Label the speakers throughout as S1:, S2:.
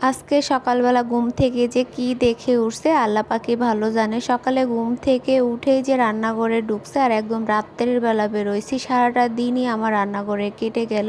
S1: আজকে সকালবেলা ঘুম থেকে যে কি দেখে উঠছে আল্লাহ পাকই ভালো জানে। সকালে ঘুম থেকে উঠেই যে রান্নাঘরে ঢুকছে আর একদম রাত্রের বেলা বেরোইছি। সারাটা দিনই আমার রান্নাঘরে কেটে গেল।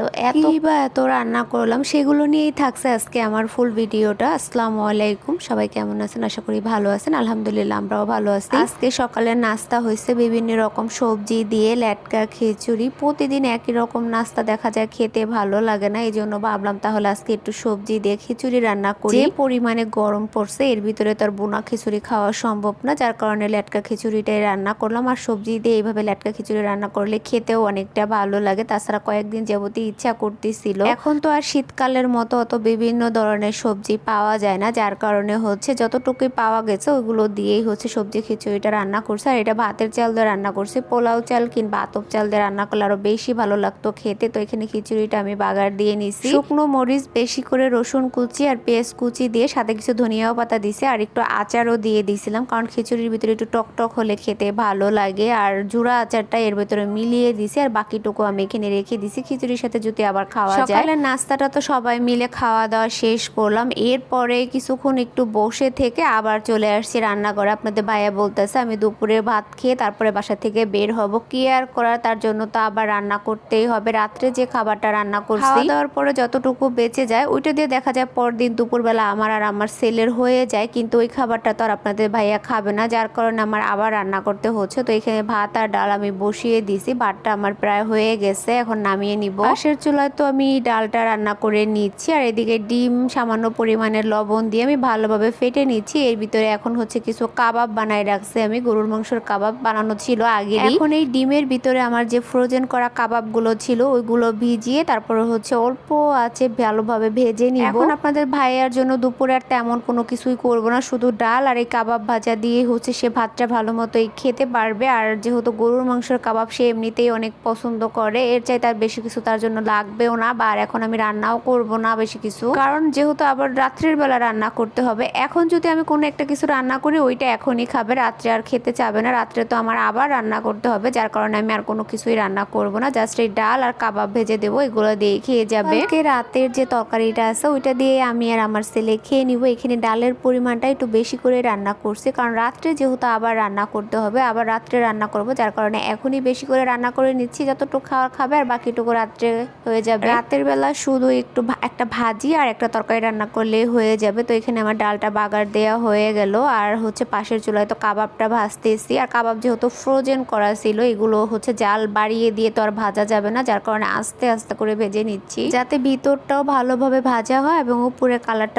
S1: এত রান্না করলাম, সেগুলো নিয়েই থাকছে আজকে আমার ফুল ভিডিওটা। আসসালামু আলাইকুম, সবাই কেমন আছেন? আশা করি ভালো আছেন। আলহামদুলিল্লাহ আমরাও ভালো আছি। আজকে সকালে নাস্তা হয়েছে বিভিন্ন রকম সবজি দিয়ে, লেটকা, খিচুড়ি। প্রতিদিন একই রকম নাস্তা দেখা যায় খেতে ভালো লাগে না, এই জন্য ভাবলাম তাহলে আজকে একটু সবজি দিয়ে খিচুড়ি রান্না করি। যে পরিমাণে গরম পড়ছে এর ভিতরে তার বোনা খিচুড়ি খাওয়া সম্ভব না, যার কারণে লেটকা খিচুড়িটাই রান্না করলাম। আর সবজি দিয়ে এইভাবে লেটকা খিচুড়ি রান্না করলে খেতেও অনেকটা ভালো লাগে। তাছাড়া কয়েকদিন যাবতই ইচ্ছা করতেছিল। এখন তো আর শীতকালের মতো অত বিভিন্ন ধরনের সবজি পাওয়া যায় না, যার কারণে হচ্ছে যতটুকুই পাওয়া গেছে ওইগুলো দিয়েই হচ্ছে সবজি খিচুড়িটা রান্না করছে। আর এটা ভাতের চাল দিয়ে রান্না করছে, পোলাও চাল কিংবা আতপ চাল দিয়ে রান্না করলে আরো বেশি ভালো লাগতো খেতে। তো এখানে খিচুড়িটা আমি বাগার দিয়ে নিছি। শুকনো মরিচ বেশি করে, রসুন কুচি আর পেঁয়াজ কুচি দিয়ে, সাথে কিছু ধনিয়াও পাতা দিছে আর একটু আচারও দিয়ে দিছিলাম, কারণ খিচুড়ির ভিতরে একটু টক টক হলে খেতে ভালো লাগে। আর জুড়া আচারটা এর ভিতরে মিলিয়ে দিছি আর বাকিটুকু আমি এখানে রেখে দিছি খিচুড়ির সাথে যদি আবার খাওয়া যায়। সকালের নাস্তাটা তো সবাই মিলে খাওয়া দাওয়া শেষ করলাম। এরপরে কিছুক্ষণ একটু বসে থেকে আবার চলে আসছি রান্নাঘরে। আপনাদের ভাইয়া বলতেছে আমি দুপুরে ভাত খেয়ে তারপরে বাসা থেকে বের হব, কি আর করার, তার জন্য তো আবার রান্না করতেই হবে। রাত্রে যে খাবারটা রান্না করছি, খাওয়া দাওয়ার পরে যতটুকু বেঁচে যায় ওইটা দিয়ে দেখা যায় পরদিন দুপুরবেলা আমার আর আমার ছেলের হয়ে যায়, কিন্তু ওই খাবারটা তো আর আপনাদের ভাইয়া খাবে না, যার কারণে আমার আবার রান্না করতে হচ্ছে। তো এখানে ভাত আর ডাল আমি বসিয়ে দিছি, ভাতটা আমার প্রায় হয়ে গেছে, এখন নামিয়ে নিব। পাশের চুলায় তো আমি ডালটা রান্না করে নিচ্ছি আর এদিকে ডিম সামান্য পরিমাণের লবণ দিয়ে আমি ভালোভাবে ফেটে নিচ্ছি। এর ভিতরে এখন হচ্ছে কিছু কাবাব বানাই রাখছি, আমি গরুর মাংসের কাবাব বানানো ছিল আগে। এখন এই ডিমের ভিতরে আমার যে ফ্রোজেন করা কাবাবগুলো ছিল ওইগুলো ভিজিয়ে তারপরে হচ্ছে অল্প আছে ভালোভাবে ভেজে নিব। এখন আপনাদের ভাইয়ার জন্য দুপুরে আর তেমন কোনো কিছুই করব না, শুধু ডাল আর এই কাবাব ভাজা দিয়ে হচ্ছে সে ভাতটা ভালো মতোই খেতে পারবে। আর যেহেতু গরুর মাংসের কাবাব সে এমনিতেই অনেক পছন্দ করে, এর চাই তার বেশি কিছু তার জন্য লাগবেও না। বা এখন আমি রান্নাও করব না বেশি কিছু, কারণ যেহেতু আবার রাত্রের বেলা রান্না করতে হবে। এখন যদি আমি কোনো একটা কিছু রান্না করি ওইটা এখনই খাবে, রাত্রে আর খেতে চাবে না। রাত্রে তো আমার আবার রান্না করতে হবে, যার কারণে আমি আর কোনো কিছুই রান্না করব না, জাস্ট এই ডাল আর কাবাব ভেজে দেবো, এগুলো দিয়ে খেয়ে যাবে। রাতের যে তরকারিটা আছে ওইটা দিয়ে আমি আর আমার ছেলে খেয়ে নিব। এখানে ডালের পরিমাণটা একটু বেশি করে রান্না করছি, কারণ রাত্রে যেহেতু আবার রান্না করতে হবে, আবার রাত্রে রান্না করব, যার কারণে এখনই বেশি করে রান্না করে নিচ্ছি। যতটুকু খাওয়ার খাবে আর বাকিটুকু রাত্রে হয়ে যাবে। রাতের বেলা শুধু একটু একটা ভাজি আর একটা তরকারি রান্না করলে হয়ে যাবে। তো এখানে আমার ডালটা বাগার দেওয়া হয়ে গেল আর হচ্ছে পাশের চুলায় তো কাবাবটা ভাজতেছি। আর কাবাব যেহেতু ফ্রোজেন করা ছিল এগুলো হচ্ছে জাল বাড়িয়ে দিয়ে তো আর ভাজা যাবে না, যার কারণে আস্তে আস্তে করে ভেজে নিচ্ছি, যাতে ভিতরটাও ভালোভাবে ভাজা হয় এবং উপরে কালারটা